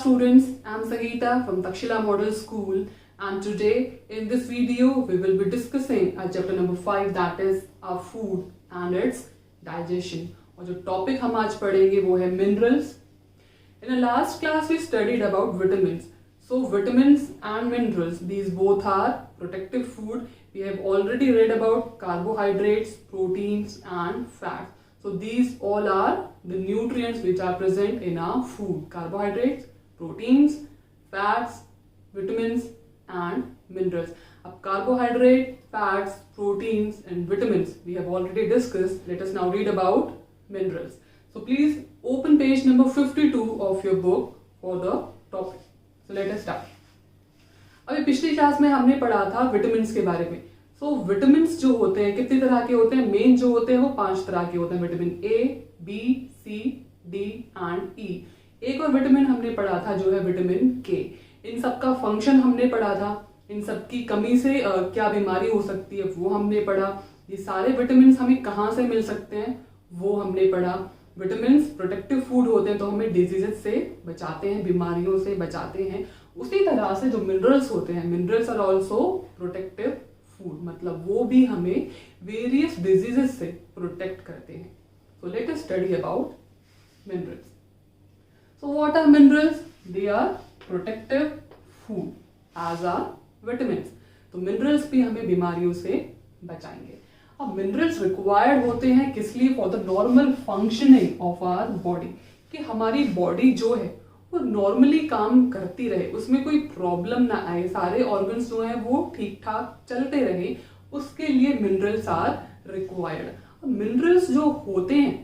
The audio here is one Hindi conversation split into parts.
students, I'm Sangeeta from Takshila Model School, and today in this video we will be discussing our chapter number 5, that is our food and its digestion. और जो topic हम आज पढ़ेंगे वो है minerals. In the last class we studied about vitamins. So vitamins and minerals, these both are protective food. We have already read about carbohydrates, proteins and fats. So these all are the nutrients which are present in our food. Carbohydrates, proteins, fats, vitamins and minerals. अब carbohydrate, fats, proteins and vitamins we have already discussed. Let us now read about minerals. So please open page number 52 of your book for the topic. So let us start. अभी पिछली क्लास में हमने पढ़ा था विटामिन्स के बारे में. सो विटामिन्स जो होते हैं कितनी तरह के होते हैं? मेन जो होते हैं वो 5 तरह के होते हैं. Vitamin A, B, C, D and E. एक और विटामिन हमने पढ़ा था जो है विटामिन के. इन सब का फंक्शन हमने पढ़ा था. इन सब की कमी से क्या बीमारी हो सकती है वो हमने पढ़ा. ये सारे विटामिन हमें कहाँ से मिल सकते हैं वो हमने पढ़ा. विटामिन प्रोटेक्टिव फूड होते हैं तो हमें डिजीजेस से बचाते हैं, बीमारियों से बचाते हैं. उसी तरह से जो मिनरल्स होते हैं, minerals are also protective food, मतलब वो भी हमें वेरियस डिजीजेस से प्रोटेक्ट करते हैं. So let us study about minerals. So what are minerals? They are protective food as are vitamins. तो मिनरल्स भी हमें बीमारियों से बचाएंगे. अब मिनरल्स रिक्वायर्ड होते हैं किस लिए? For the normal functioning of our body, कि हमारी बॉडी जो है वो नॉर्मली काम करती रहे, उसमें कोई प्रॉब्लम ना आए, सारे ऑर्गन्स जो हैं वो ठीक ठाक चलते रहे, उसके लिए मिनरल्स आर रिक्वायर्ड. मिनरल्स जो होते हैं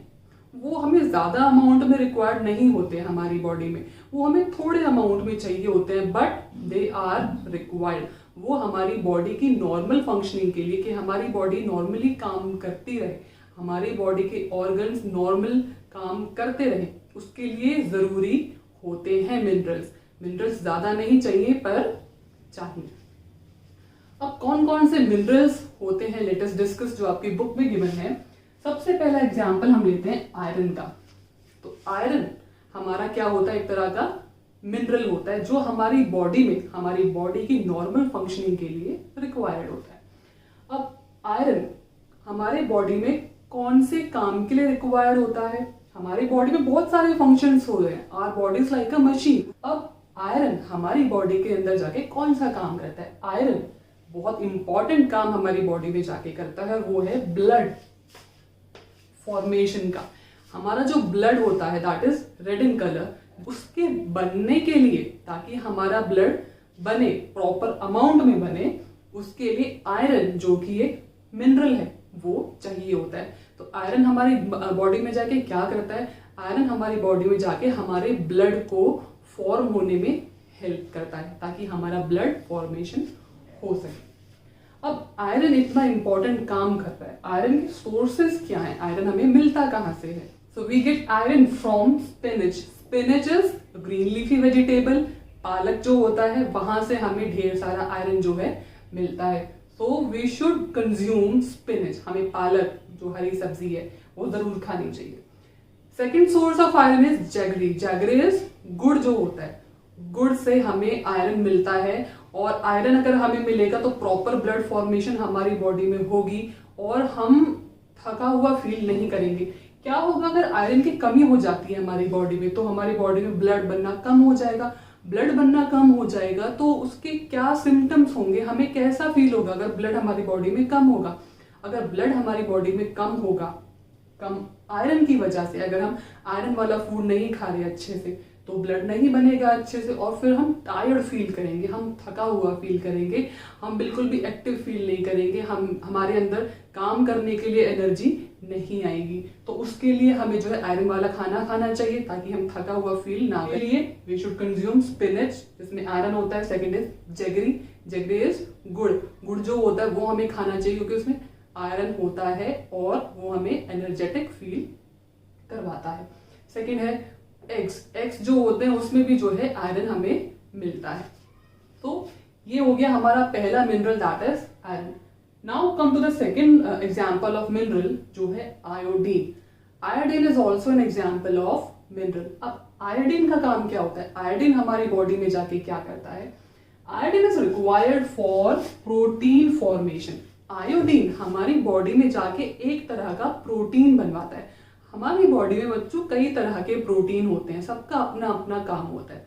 वो हमें ज्यादा अमाउंट में रिक्वायर्ड नहीं होते हैं हमारी बॉडी में, वो हमें थोड़े अमाउंट में चाहिए होते हैं, बट दे आर रिक्वायर्ड. वो हमारी बॉडी की नॉर्मल फंक्शनिंग के लिए, कि हमारी बॉडी नॉर्मली काम करती रहे, हमारी बॉडी के ऑर्गन्स नॉर्मल काम करते रहे, उसके लिए जरूरी होते हैं मिनरल्स. मिनरल्स ज्यादा नहीं चाहिए पर चाहिए. अब कौन कौन से मिनरल्स होते हैं लेट अस डिस्कस, जो आपकी बुक में गिवन है. सबसे पहला एग्जांपल हम लेते हैं आयरन का. तो आयरन हमारा क्या होता है? एक तरह का मिनरल होता है जो हमारी बॉडी में, हमारी बॉडी की नॉर्मल फंक्शनिंग के लिए रिक्वायर्ड होता है. अब आयरन हमारे बॉडी में कौन से काम के लिए रिक्वायर्ड होता है? हमारी बॉडी में बहुत सारे फंक्शंस हो रहे हैं. Our body is like a machine. अब आयरन हमारी बॉडी के अंदर जाके कौन सा काम करता है? आयरन बहुत इंपॉर्टेंट काम हमारी बॉडी में जाके करता है, वो है ब्लड फॉर्मेशन का. हमारा जो ब्लड होता है that is red in colour, उसके बनने के लिए, ताकि हमारा ब्लड बने, प्रॉपर अमाउंट में बने, उसके लिए आयरन जो कि एक मिनरल है वो चाहिए होता है. तो आयरन हमारी बॉडी में जाके क्या करता है? आयरन हमारी बॉडी में जाके हमारे ब्लड को फॉर्म होने में हेल्प करता है, ताकि हमारा ब्लड फॉर्मेशन हो सके. अब आयरन इतना इंपॉर्टेंट काम करता है. आयरन के सोर्सेस क्या है? आयरन हमें मिलता कहाँ से है? So we get iron from spinach. Spinach is green leafy vegetable. पालक जो होता है वहां से हमें ढेर सारा आयरन जो है मिलता है. So we should consume spinach. हमें पालक जो हरी सब्जी है वो जरूर खानी चाहिए. Second source of iron is jaggery. Jaggery is गुड़ जो होता है, गुड़ से हमें आयरन मिलता है. और आयरन अगर हमें मिलेगा तो प्रॉपर ब्लड फॉर्मेशन हमारी बॉडी में होगी और हम थका हुआ फील नहीं करेंगे. क्या होगा अगर आयरन की कमी हो जाती है हमारी बॉडी में? तो हमारी बॉडी में ब्लड बनना कम हो जाएगा. ब्लड बनना कम हो जाएगा तो उसके क्या सिम्टम्स होंगे, हमें कैसा फील होगा अगर ब्लड हमारी बॉडी में कम होगा? अगर ब्लड हमारी बॉडी में कम होगा, कम आयरन की वजह से, अगर हम आयरन वाला फूड नहीं खा रहे अच्छे से, तो ब्लड नहीं बनेगा अच्छे से और फिर हम टायर्ड फील करेंगे, हम थका हुआ फील करेंगे, हम बिल्कुल भी एक्टिव फील नहीं करेंगे, हमारे अंदर काम करने के लिए एनर्जी नहीं आएगी. तो उसके लिए हमें जो है आयरन वाला खाना खाना चाहिए ताकि हम थका हुआ फील ना करें. लिए वी शुड कंज्यूम स्पिनच जिसमें आयरन होता है. Second is jaggery. Jaggery is गुड़. गुड़ जो होता है वो हमें खाना चाहिए क्योंकि उसमें आयरन होता है और वो हमें एनर्जेटिक फील करवाता है. सेकेंड है एग्स. एग्स जो होते हैं उसमें भी जो है आयरन हमें मिलता है. तो ये हो गया हमारा पहला mineral that is iron. Now come to the second example of mineral जो है iodine. Iodine is also an example of mineral. अब आयोडीन का काम क्या होता है? आयोडीन हमारी बॉडी में जाके क्या करता है? Iodine is required for protein formation. Iodine हमारी बॉडी में जाके एक तरह का प्रोटीन बनवाता है। हमारी बॉडी में बच्चों कई तरह के प्रोटीन होते हैं, सबका अपना अपना काम होता है।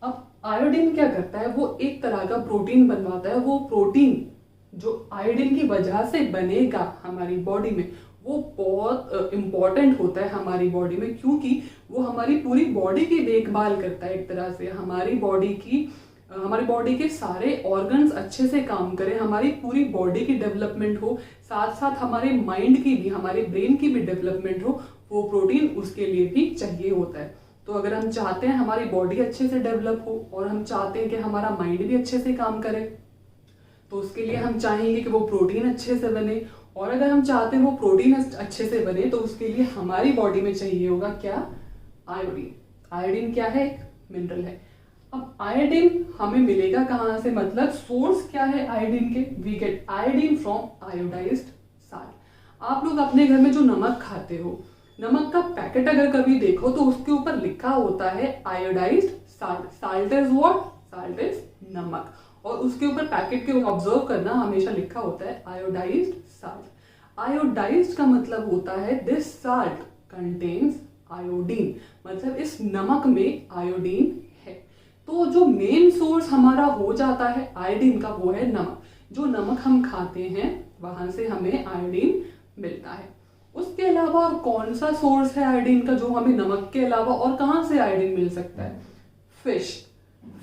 अब आयोडीन क्या करता है? वो एक तरह का प्रोटीन बनवाता है। वो प्रोटीन जो आयोडीन की वजह से बनेगा हमारी बॉडी में, वो बहुत इंपॉर्टेंट होता है हमारी बॉडी में, क्योंकि वो हमारी पूरी बॉडी की देखभाल करता है। एक तरह से हमारी बॉडी के सारे ऑर्गन्स अच्छे से काम करें, हमारी पूरी बॉडी की डेवलपमेंट हो, साथ साथ हमारे माइंड की भी, हमारे ब्रेन की भी डेवलपमेंट हो, वो प्रोटीन उसके लिए भी चाहिए होता है। तो अगर हम चाहते हैं हमारी बॉडी अच्छे से डेवलप हो और हम चाहते हैं कि हमारा माइंड भी अच्छे से काम करे, तो उसके लिए हम चाहेंगे कि वो प्रोटीन अच्छे से बने। और अगर हम चाहते हैं वो प्रोटीन अच्छे से बने, तो उसके लिए हमारी बॉडी में चाहिए होगा क्या? आयोडीन। आयोडीन क्या है? एक मिनरल है। अब आयोडीन हमें मिलेगा कहाँ से? मतलब सोर्स क्या है आयोडीन के? We get iodine from iodized salt. आप लोग अपने घर में जो नमक खाते हो, नमक का पैकेट अगर कभी देखो तो उसके ऊपर लिखा होता है iodised salt. Salt is what? Salt is नमक। और उसके ऊपर पैकेट के ऑब्जर्व करना, हमेशा लिखा होता है आयोडाइज्ड साल्ट। आयोडाइज्ड का मतलब होता है दिस साल्ट कंटेन्स आयोडीन, मतलब इस नमक में आयोडीन है। तो जो मेन सोर्स हमारा हो जाता है आयोडीन का, वो है नमक। जो नमक हम खाते हैं वहां से हमें आयोडीन मिलता है। उसके अलावा और कौन सा सोर्स है आयोडीन का जो हमें नमक के अलावा और कहाँ से आयोडीन मिल सकता है?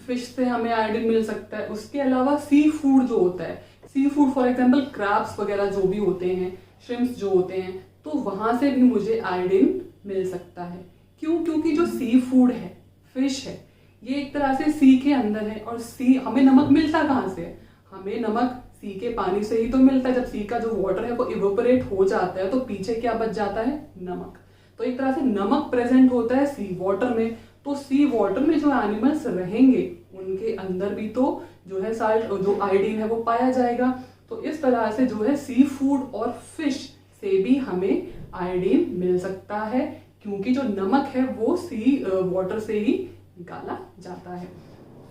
फिश से हमें आयोडीन मिल सकता है। उसके अलावा सी फूड जो होता है, sea food for example crabs वगैरह जो भी होते हैं, श्रिम्प्स जो होते हैं, तो वहां से भी मुझे आयोडीन मिल सकता है। क्यों? क्योंकि जो सी फूड है, फिश है, ये एक तरह से सी के अंदर है। और सी हमें नमक मिलता कहाँ से है? हमें नमक सी के पानी से ही तो मिलता है। जब सी का जो वाटर है वो इवेपोरेट हो जाता है तो पीछे क्या बच जाता है? नमक। तो एक तरह से नमक प्रेजेंट होता है सी वाटर में। तो सी वाटर में जो एनिमल्स रहेंगे उनके अंदर भी तो जो है साल्ट, जो आयोडीन है, वो पाया जाएगा। तो इस तरह से जो है सी फूड और फिश से भी हमें आयोडीन मिल सकता है, क्योंकि जो नमक है वो सी वाटर से ही निकाला जाता है।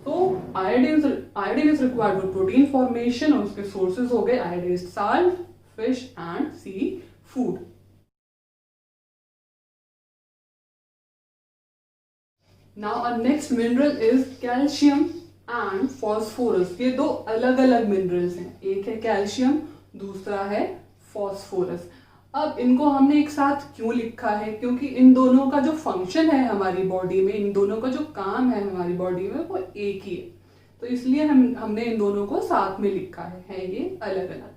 तो iodine is required for protein formation, और उसके सोर्सेज हो गए iodized salt, fish and seafood. Now our next mineral is calcium and phosphorus। ये दो अलग अलग मिनरल्स हैं, एक है कैल्शियम, दूसरा है फॉस्फोरस। अब इनको हमने एक साथ क्यों लिखा है? क्योंकि इन दोनों का जो फंक्शन है हमारी बॉडी में, इन दोनों का जो काम है हमारी बॉडी में, वो एक ही है। तो इसलिए हमने इन दोनों को साथ में लिखा है ये अलग अलग।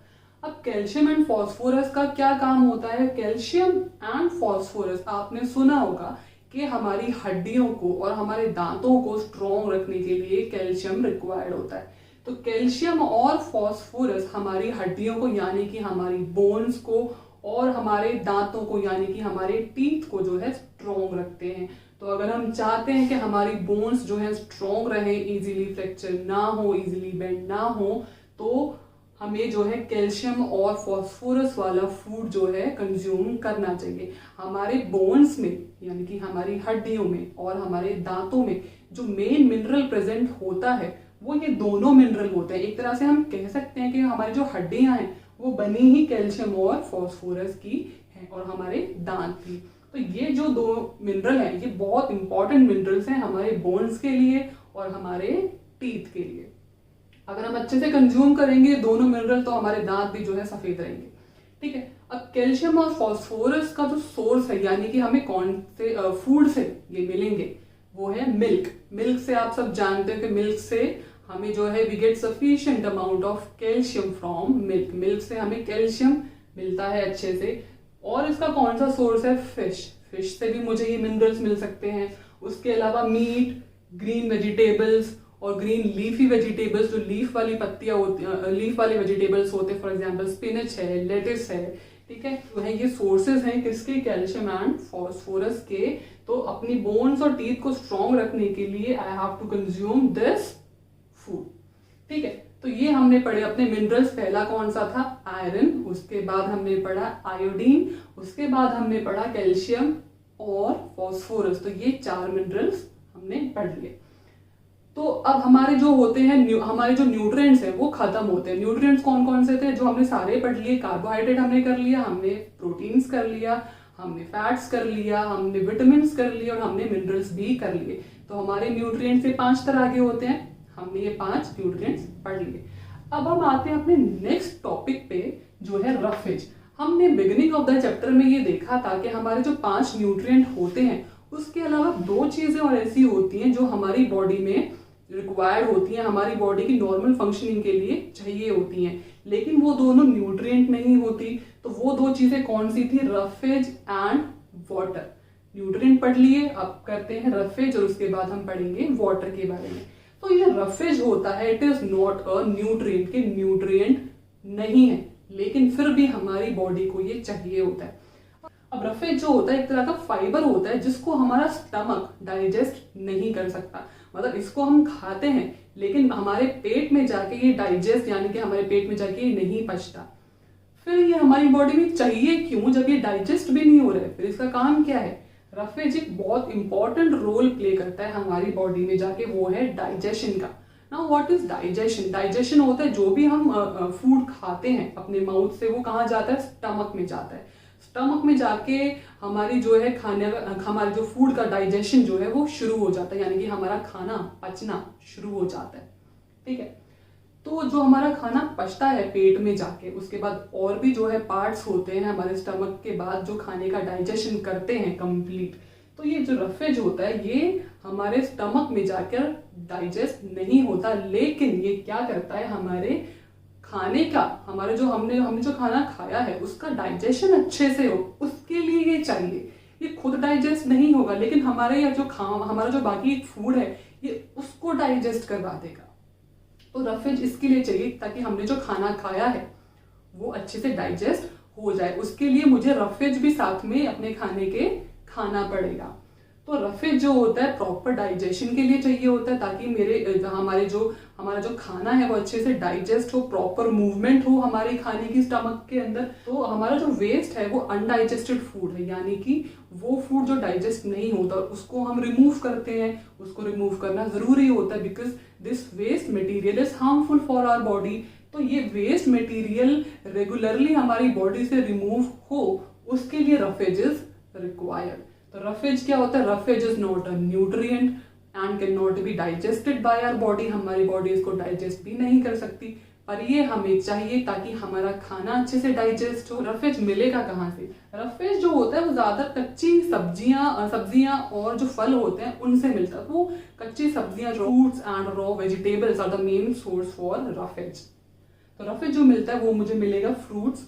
अब कैल्शियम एंड फॉस्फोरस का क्या काम होता है? कैल्शियम एंड फॉस्फोरस, आपने सुना होगा कि हमारी हड्डियों को और हमारे दांतों को स्ट्रॉन्ग रखने के लिए कैल्शियम रिक्वायर्ड होता है। तो कैल्शियम और फॉस्फोरस हमारी हड्डियों को, यानी कि हमारी बोन्स को, और हमारे दांतों को, यानी कि हमारे टीथ को जो है स्ट्रॉन्ग रखते हैं। तो अगर हम चाहते हैं कि हमारी बोन्स जो है स्ट्रॉन्ग रहे, इजीली फ्रैक्चर ना हो, इजीली बेंड ना हो, तो हमें जो है कैल्शियम और फॉस्फोरस वाला फूड जो है कंज्यूम करना चाहिए। हमारे बोन्स में, यानी कि हमारी हड्डियों में और हमारे दांतों में जो मेन मिनरल प्रेजेंट होता है वो ये दोनों मिनरल होते हैं। एक तरह से हम कह सकते हैं कि हमारी जो हड्डियां हैं वो बनी ही कैल्शियम और फॉस्फोरस की है, और हमारे दांत भी। तो ये जो दो मिनरल हैं ये बहुत इंपॉर्टेंट मिनरल्स हैं हमारे बोन्स के लिए और हमारे टीथ के लिए। अगर हम अच्छे से कंज्यूम करेंगे दोनों मिनरल तो हमारे दांत भी जो है सफेद रहेंगे। ठीक है। अब कैल्शियम और फॉस्फोरस का जो सोर्स है, यानी कि हमें कौन से फूड से ये मिलेंगे, वो है मिल्क। मिल्क से आप सब जानते हैं कि मिल्क से हमें जो है we get sufficient amount of calcium from milk. Milk से हमें कैल्शियम मिलता है अच्छे से। और इसका कौन सा सोर्स है? फिश। फिश से भी मुझे ये मिनरल्स मिल सकते हैं। उसके अलावा मीट, ग्रीन वेजिटेबल्स और ग्रीन लीफी वेजिटेबल्स, जो लीफ वाली पत्तियां होती हैं, लीफ वाले वेजिटेबल्स होते हैं, फॉर एग्जांपल स्पिनच है, लेटिस है। ठीक है, तो है ये सोर्सेज हैं किसके? कैल्शियम एंड फॉस्फोरस के। तो अपनी बोन्स और टीथ को स्ट्रॉन्ग रखने के लिए I have to consume this food. ठीक है, तो ये हमने पढ़े अपने मिनरल्स। पहला कौन सा था? आयरन। उसके बाद हमने पढ़ा आयोडीन। उसके बाद हमने पढ़ा कैल्शियम और फॉस्फोरस। तो ये 4 मिनरल्स हमने पढ़ लिए। तो अब हमारे जो होते हैं हमारे जो न्यूट्रिएंट्स हैं वो खत्म होते हैं। न्यूट्रिएंट्स कौन कौन से थे जो हमने सारे पढ़ लिए? कार्बोहाइड्रेट हमने कर लिया, हमने प्रोटीन्स कर लिया, हमने फैट्स कर लिया, हमने विटामिन्स कर लिए और हमने मिनरल्स भी कर लिए। तो हमारे न्यूट्रिएंट्स से 5 तरह के होते हैं। हमने ये 5 न्यूट्रिएंट्स पढ़ लिए। अब हम आते हैं अपने नेक्स्ट टॉपिक पे जो है रफेज। हमने बिगिनिंग ऑफ द चैप्टर में ये देखा था कि हमारे जो 5 न्यूट्रिएंट होते हैं उसके अलावा 2 चीजें और ऐसी होती हैं जो हमारी बॉडी में रिक्वायर्ड होती हैं, हमारी बॉडी की नॉर्मल फंक्शनिंग के लिए चाहिए होती हैं, लेकिन वो दोनों न्यूट्रिएंट नहीं होती। तो वो 2 चीजें कौन सी थी? Roughage and water. न्यूट्रिएंट पढ़ लिए, अब करते हैं रफेज और उसके बाद हम पढ़ेंगे वाटर के बारे में। तो ये रफेज होता है, it is not a nutrient, के न्यूट्रिएंट नहीं है, लेकिन फिर भी हमारी बॉडी को ये चाहिए होता है। अब रफेज जो होता है एक तरह का फाइबर होता है जिसको हमारा स्टमक डाइजेस्ट नहीं कर सकता। मतलब इसको हम खाते हैं लेकिन हमारे पेट में जाके ये डाइजेस्ट यानी कि हमारे पेट में जाके ये नहीं पचता। फिर ये हमारी बॉडी में चाहिए क्यों जब ये डाइजेस्ट भी नहीं हो रहा है? फिर इसका काम क्या है? रफेज एक बहुत इंपॉर्टेंट रोल प्ले करता है हमारी बॉडी में जाके, वो है डाइजेशन का। Now what is digestion? Digestion होता है जो भी हम फूड खाते हैं अपने माउथ से वो कहाँ जाता है? स्टमक में जाता है। स्टमक में जाके हमारी जो है हमारे जो फूड का डाइजेशन जो है वो शुरू हो जाता है, यानी कि हमारा खाना पचना शुरू हो जाता है। ठीक है, तो जो हमारा खाना पचता है पेट में जाके उसके बाद और भी जो है पार्ट्स होते हैं हमारे स्टमक के बाद जो खाने का डाइजेशन करते हैं कंप्लीट। तो ये जो रफेज होता है ये हमारे स्टमक में जाकर डाइजेस्ट नहीं होता, लेकिन ये क्या करता है? हमारे खाने का, हमारे जो हमने जो खाना खाया है उसका डाइजेशन अच्छे से हो उसके लिए ये चाहिए। ये खुद डाइजेस्ट नहीं होगा लेकिन हमारा जो बाकी फूड है ये उसको डाइजेस्ट करवा देगा। तो रफेज इसके लिए चाहिए ताकि हमने जो खाना खाया है वो अच्छे से डाइजेस्ट हो जाए। उसके लिए मुझे रफेज भी साथ में अपने खाने के खाना पड़ेगा। तो रफेज जो होता है प्रॉपर डाइजेशन के लिए चाहिए होता है ताकि हमारा जो खाना है वो अच्छे से डाइजेस्ट हो, प्रॉपर मूवमेंट हो हमारे खाने की स्टमक के अंदर। तो हमारा जो वेस्ट है वो अनडाइजेस्टेड फूड है, यानी कि वो फूड जो डाइजेस्ट नहीं होता उसको हम रिमूव करते हैं। उसको रिमूव करना जरूरी होता है because this waste material is harmful for our body. तो ये वेस्ट मटेरियल रेगुलरली हमारी बॉडी से रिमूव हो उसके लिए रफेज इज रिक्वायर्ड। तो रफेज क्या होता है? Roughage is not a nutrient and can not be digested by our body. हमारी बॉडी इसको डाइजेस्ट भी नहीं कर सकती, पर ये हमें चाहिए ताकि हमारा खाना अच्छे से डाइजेस्ट हो। रफेज मिलेगा कहाँ से? रफेज जो होता है वो ज्यादा कच्ची सब्जियां और जो फल होते हैं उनसे मिलता है। वो कच्ची सब्जियां, fruits and raw vegetables are the main source for roughage. तो रफेज जो मिलता है वो मुझे मिलेगा फ्रूट्स,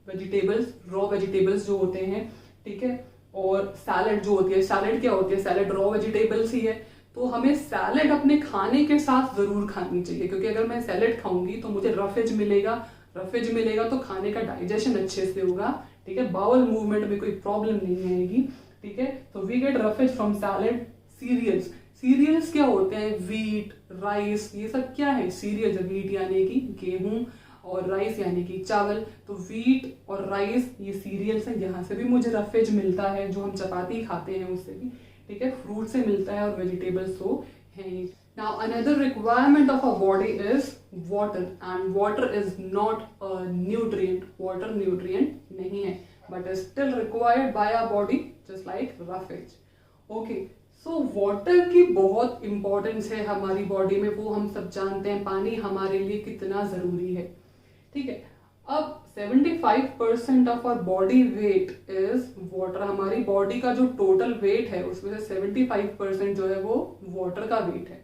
वेजिटेबल्स, रॉ वेजिटेबल्स जो होते हैं, ठीक है, और सैलड जो होती है। सैलड क्या होती है? सैलड रॉ वेजिटेबल्स ही है। तो हमें सैलड अपने खाने के साथ जरूर खानी चाहिए क्योंकि अगर मैं सैलड खाऊंगी तो मुझे रफेज मिलेगा तो खाने का डाइजेशन अच्छे से होगा। ठीक है, बाउल मूवमेंट में कोई प्रॉब्लम नहीं आएगी। ठीक है, तो we get roughage from salad. Cereals क्या होते हैं? व्हीट, राइस, ये सब क्या है? सीरियल्स। व्हीट यानी कि गेहूं और राइस यानी कि चावल। तो व्हीट और राइस ये सीरियल्स हैं, यहाँ से भी मुझे रफेज मिलता है, जो हम चपाती खाते हैं उससे भी। ठीक है, फ्रूट से मिलता है और वेजिटेबल्स तो है ही। Now another requirement of a body is water and water is not a nutrient. Water nutrient नहीं है but is still required by our body just like roughage. Okay, so water की बहुत इंपॉर्टेंस है हमारी बॉडी में, वो हम सब जानते हैं। पानी हमारे लिए कितना जरूरी है। ठीक है, अब 75% of our body weight is water. हमारी बॉडी का जो टोटल वेट है उसमें से 75% जो है वो वाटर का वेट है।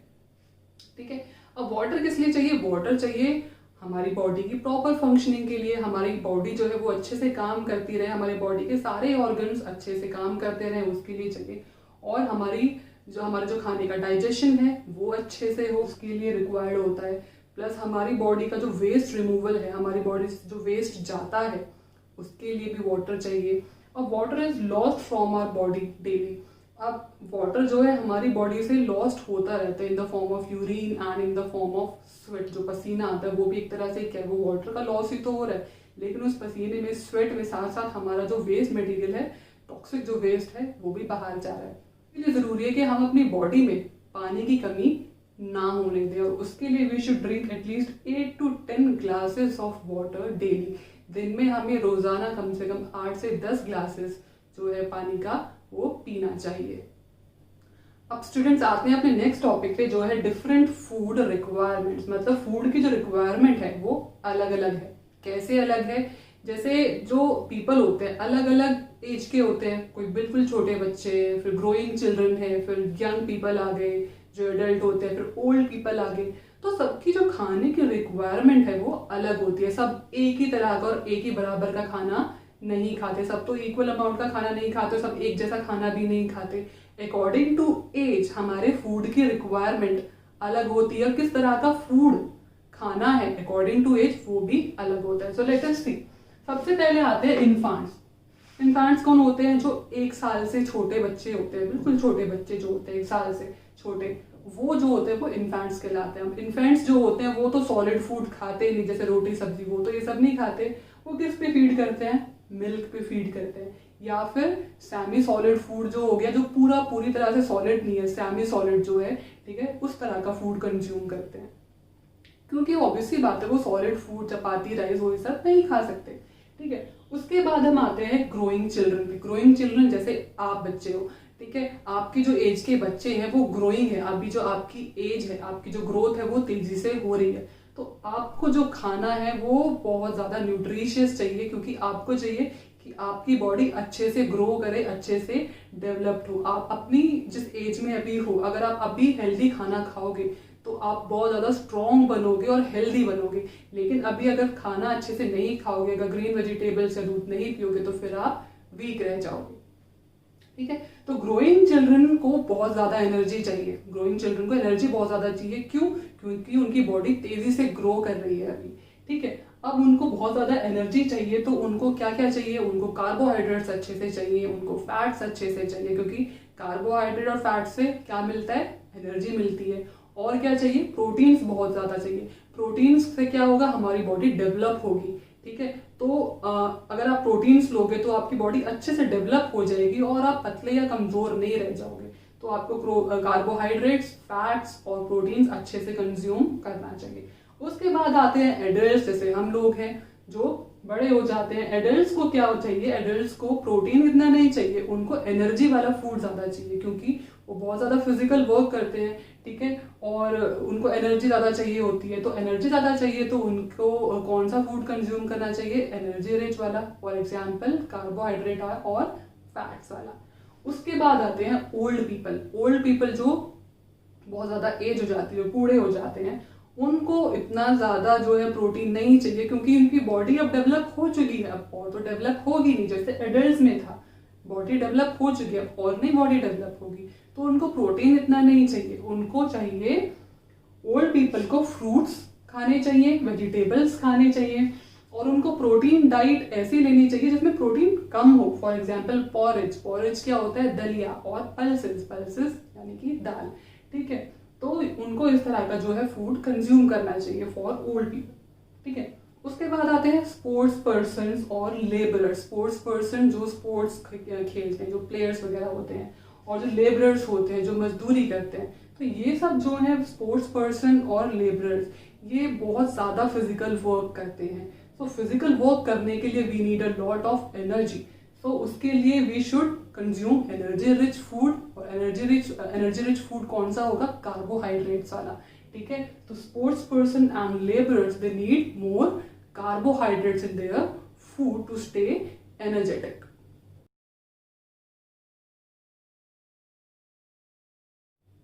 ठीक है, अब वाटर किस लिए चाहिए? वाटर चाहिए हमारी बॉडी की प्रॉपर फंक्शनिंग के लिए। हमारी बॉडी जो है वो अच्छे से काम करती रहे, हमारे बॉडी के सारे ऑर्गन्स अच्छे से काम करते रहे, उसके लिए चाहिए। और हमारा जो खाने का डाइजेशन है वो अच्छे से हो उसके लिए रिक्वायर्ड होता है। प्लस हमारी बॉडी का जो वेस्ट रिमूवल है, हमारी बॉडी से जो वेस्ट जाता है उसके लिए भी वाटर चाहिए। अब water is lost from our body daily. अब वाटर जो है हमारी बॉडी से लॉस्ट होता रहता है in the form of urine and in the form of sweat. जो पसीना आता है वो भी एक तरह से क्या है, वो वाटर का लॉस ही तो हो रहा है, लेकिन उस पसीने में, स्वेट में साथ साथ हमारा जो वेस्ट मटेरियल है टॉक्सिक जो वेस्ट है वो भी बाहर जा रहा है। इसलिए ज़रूरी है कि हम अपनी बॉडी में पानी की कमी ना होने दें, और उसके लिए we should drink at least 8 to 10 glasses of water daily. दिन में हमें रोज़ाना कम से कम 8 से 10 ग्लासेस जो है पानी का वो पीना चाहिए। अब स्टूडेंट्स आते हैं अपने नेक्स्ट टॉपिक पे, जो है डिफरेंट फूड रिक्वायरमेंट्स। मतलब फूड की जो रिक्वायरमेंट है वो अलग अलग है। कैसे अलग है? जैसे जो पीपल होते हैं अलग अलग एज के होते हैं, कोई बिल्कुल छोटे बच्चे, फिर ग्रोइंग चिल्ड्रन है, फिर यंग पीपल आ गए जो एडल्ट होते हैं, फिर ओल्ड पीपल आ गए। तो सबकी जो खाने की रिक्वायरमेंट है वो अलग होती है। सब एक ही तरह का और एक ही बराबर का खाना नहीं खाते, सब तो इक्वल अमाउंट का खाना नहीं खाते, सब एक जैसा खाना भी नहीं खाते। अकॉर्डिंग टू एज हमारे फूड की रिक्वायरमेंट अलग होती है, किस तरह का फूड खाना है अकॉर्डिंग टू एज वो भी अलग होता है। सो लेट अस सी। सबसे पहले आते हैं इन्फांट्स। इन्फांट्स कौन होते हैं? जो 1 साल से छोटे बच्चे होते हैं, बिल्कुल छोटे बच्चे जो होते हैं 1 साल से छोटे, वो जो होते हैं वो इन्फेंट्स कहलाते हैं। इन्फेंट्स जो होते हैं वो तो सॉलिड फूड खाते नहीं, जैसे रोटी सब्जी, वो तो ये सब नहीं खाते। वो किस पे फीड करते हैं? मिल्क पे फीड करते हैं, या फिर सेमी सॉलिड फूड जो हो गया, जो पूरी तरह से सॉलिड नहीं है, सेमी सॉलिड जो है, ठीक है, उस तरह का फूड कंज्यूम करते हैं। क्योंकि ऑब्वियसली बात है वो सॉलिड फूड, चपाती, राइस, वो सब नहीं खा सकते, ठीक है। उसके बाद हम आते हैं ग्रोइंग चिल्ड्रन पे। ग्रोइंग चिल्ड्रन जैसे आप बच्चे हो, ठीक है, आपकी जो एज के बच्चे हैं वो ग्रोइंग है, अभी जो आपकी एज है, आपकी जो ग्रोथ है वो तेजी से हो रही है। तो आपको जो खाना है वो बहुत ज्यादा न्यूट्रिशियस चाहिए, क्योंकि आपको चाहिए कि आपकी बॉडी अच्छे से ग्रो करे, अच्छे से डेवलप्ड हो। आप अपनी जिस एज में अभी हो, अगर आप अभी हेल्दी खाना खाओगे तो आप बहुत ज्यादा स्ट्रॉन्ग बनोगे और हेल्दी बनोगे। लेकिन अभी अगर खाना अच्छे से नहीं खाओगे, अगर ग्रीन वेजिटेबल्स या दूध नहीं पियोगे, तो फिर आप वीक रह जाओगे, ठीक है। तो ग्रोइंग चिल्ड्रन को बहुत ज्यादा एनर्जी चाहिए। ग्रोइंग चिल्ड्रन को एनर्जी बहुत ज्यादा चाहिए। क्यों? क्योंकि उनकी बॉडी तेजी से ग्रो कर रही है अभी, ठीक है। अब उनको बहुत ज्यादा एनर्जी चाहिए, तो उनको क्या क्या चाहिए? उनको कार्बोहाइड्रेट्स अच्छे से चाहिए, उनको फैट्स अच्छे से चाहिए, क्योंकि कार्बोहाइड्रेट और फैट से क्या मिलता है? एनर्जी मिलती है। और क्या चाहिए? प्रोटीन्स बहुत ज्यादा चाहिए। प्रोटीन्स से क्या होगा? हमारी बॉडी डेवलप होगी, ठीक है। तो अगर आप प्रोटीन्स लोगे तो आपकी बॉडी अच्छे से डेवलप हो जाएगी और आप पतले या कमजोर नहीं रह जाओगे। तो आपको कार्बोहाइड्रेट्स, फैट्स और प्रोटीन्स अच्छे से कंज्यूम करना चाहिए। उसके बाद आते हैं एडल्ट्स, जैसे हम लोग हैं जो बड़े हो जाते हैं। एडल्ट्स को क्या चाहिए? एडल्ट्स को प्रोटीन इतना नहीं चाहिए, उनको एनर्जी वाला फूड ज्यादा चाहिए, क्योंकि वो बहुत ज्यादा फिजिकल वर्क करते हैं, ठीक है, और उनको एनर्जी ज्यादा चाहिए होती है। तो एनर्जी ज्यादा चाहिए तो उनको कौन सा फूड कंज्यूम करना चाहिए? एनर्जी रिच वाला, फॉर एग्जाम्पल कार्बोहाइड्रेट और फैट्स वाला। उसके बाद आते हैं ओल्ड पीपल। ओल्ड पीपल जो बहुत ज्यादा एज हो जाती है, बूढ़े हो जाते हैं, उनको इतना ज्यादा जो है प्रोटीन नहीं चाहिए, क्योंकि उनकी बॉडी अब डेवलप हो चुकी है। अब और तो डेवलप होगी नहीं, जैसे एडल्ट्स में था, बॉडी डेवलप हो चुकी है, और नहीं बॉडी डेवलप होगी, तो उनको प्रोटीन इतना नहीं चाहिए। उनको चाहिए, ओल्ड पीपल को फ्रूट्स खाने चाहिए, वेजिटेबल्स खाने चाहिए, और उनको प्रोटीन डाइट ऐसी लेनी चाहिए जिसमें प्रोटीन कम हो। For example porridge. पोरेज क्या होता है? दलिया। और पल्सेस, पल्सेस यानी कि दाल, ठीक है। तो उनको इस तरह का जो है फूड कंज्यूम करना चाहिए फॉर ओल्ड पीपल, ठीक है। उसके बाद आते हैं स्पोर्ट्स पर्सन और लेबरर्स। स्पोर्ट्स पर्सन जो स्पोर्ट्स खेलते हैं, जो प्लेयर्स वगैरह होते हैं, और जो लेबरर्स होते हैं जो मजदूरी करते हैं। तो ये सब जो है स्पोर्ट्स पर्सन और लेबरर्स, ये बहुत ज्यादा फिजिकल वर्क करते हैं। तो फिजिकल वर्क करने के लिए we need a lot of energy. तो उसके लिए we should consume energy rich food. और एनर्जी रिच फूड कौन सा होगा? कार्बोहाइड्रेट्स वाला, ठीक है। तो sports person and labourers they need more carbohydrates in their food to stay energetic.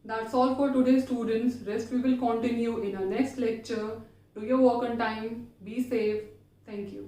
That's all for today, students. Rest we will continue in our next lecture. Do your work on time. Be safe. Thank you.